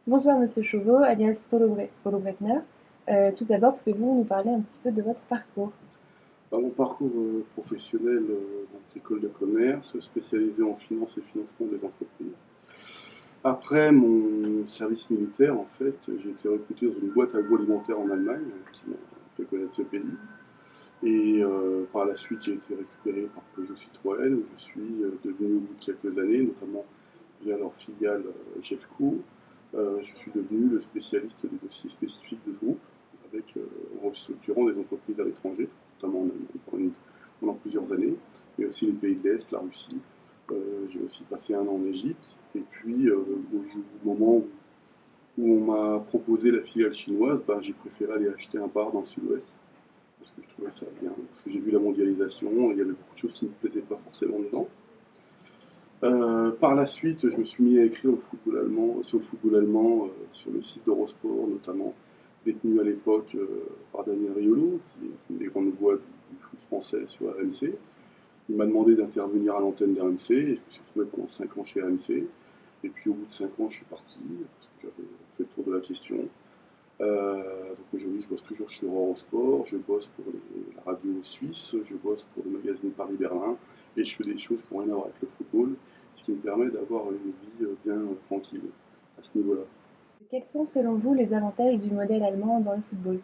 Bonsoir Monsieur Chauveau, alias Paulo Breitner. Tout d'abord, pouvez-vous nous parler un petit peu de votre parcours? Mon parcours professionnel, donc école de commerce, spécialisé en finance et financement des entreprises. Après mon service militaire, en fait, j'ai été recruté dans une boîte agroalimentaire en Allemagne, qui m'a fait connaître ce pays. Et par la suite, j'ai été récupéré par Peugeot Citroën, où je suis devenu au bout de quelques années, notamment via leur filiale Jeffco. Je suis devenu le spécialiste des dossiers spécifiques de ce groupe, avec, en restructurant des entreprises à l'étranger, notamment en Allemagne pendant plusieurs années, mais aussi les pays de l'Est, la Russie. J'ai aussi passé un an en Égypte. Et puis, au moment où on m'a proposé la filiale chinoise, ben, j'ai préféré aller acheter un bar dans le sud-ouest, parce que je trouvais ça bien, parce que j'ai vu la mondialisation, et il y avait beaucoup de choses qui ne me plaisaient pas forcément dedans. Par la suite, je me suis mis à écrire sur le football allemand, sur le site d'Eurosport notamment, détenu à l'époque par Daniel Riolo, qui est une des grandes voix du foot français sur RMC. Il m'a demandé d'intervenir à l'antenne d'RMC, et je me suis retrouvé pendant 5 ans chez RMC. Et puis au bout de 5 ans, je suis parti, parce que j'avais fait le tour de la question. Donc aujourd'hui, je bosse toujours sur Eurosport, je bosse pour la radio suisse, je bosse pour le magazine Paris-Berlin, et je fais des choses qui n'ont rien à voir avec le football, ce qui me permet d'avoir une vie bien tranquille à ce niveau-là. Quels sont selon vous les avantages du modèle allemand dans le football?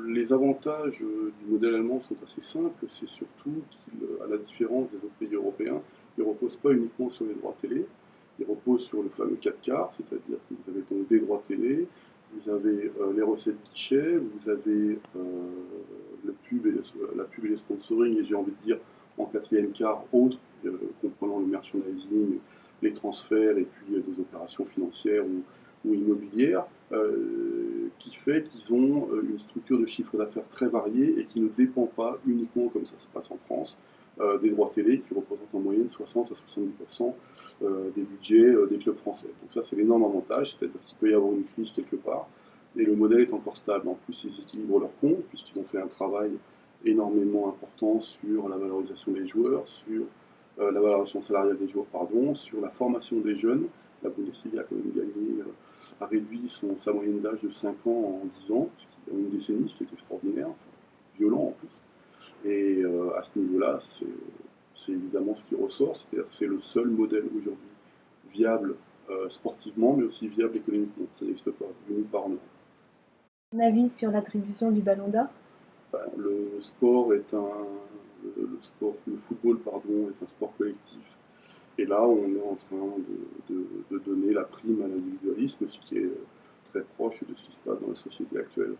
Les avantages du modèle allemand sont assez simples, c'est surtout qu'à la différence des autres pays européens, il ne repose pas uniquement sur les droits télé, il repose sur le fameux 4 quarts, c'est-à-dire que vous avez donc des droits télé, vous avez les recettes guichet, vous avez la pub et les sponsoring, et j'ai envie de dire en quatrième quart autres, comprenant le merchandising, les transferts et puis des opérations financières ou immobilières, qui fait qu'ils ont une structure de chiffre d'affaires très variée et qui ne dépend pas uniquement, comme ça se passe en France, des droits télé qui représentent en moyenne 60 à 70% des budgets des clubs français. Donc ça, c'est l'énorme avantage, c'est-à-dire qu'il peut y avoir une crise quelque part, et le modèle est encore stable. En plus, ils équilibrent leurs comptes, puisqu'ils ont fait un travail énormément important sur la valorisation des joueurs, sur la valorisation salariale des joueurs, pardon, sur la formation des jeunes. La Bundesliga a quand même gagné, a réduit sa moyenne d'âge de 5 ans en 10 ans, ce qui, en une décennie, ce qui est extraordinaire, enfin, violent en plus. Et à ce niveau-là, c'est évidemment ce qui ressort, c'est-à-dire que c'est le seul modèle aujourd'hui viable sportivement, mais aussi viable économiquement. Ça n'existe pas, nulle part en Europe. Mon avis sur l'attribution du Ballon d'Or? Le sport est le football pardon, est un sport collectif. Et là, on est en train de donner la prime à l'individualisme, ce qui est très proche de ce qui se passe dans la société actuelle.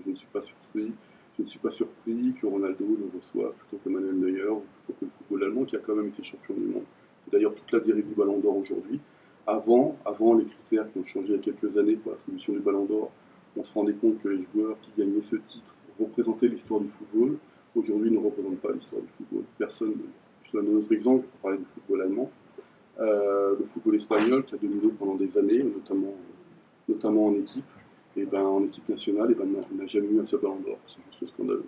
Je ne suis pas surpris, je ne suis pas surpris que Ronaldo le reçoive plutôt que Manuel Neuer ou plutôt que le football allemand qui a quand même été champion du monde. C'est d'ailleurs toute la dérive du Ballon d'Or aujourd'hui. Avant les critères qui ont changé il y a quelques années pour l'attribution du Ballon d'Or, on se rendait compte que les joueurs qui gagnaient ce titre représentaient l'histoire du football. Aujourd'hui, ils ne représentent pas l'histoire du football. Personne. Je donne un autre exemple pour parler du football allemand. Le football espagnol qui a dominé pendant des années, notamment en équipe, et ben, en équipe nationale, et ben, n'a jamais eu un seul ballon d'or. C'est juste scandaleux.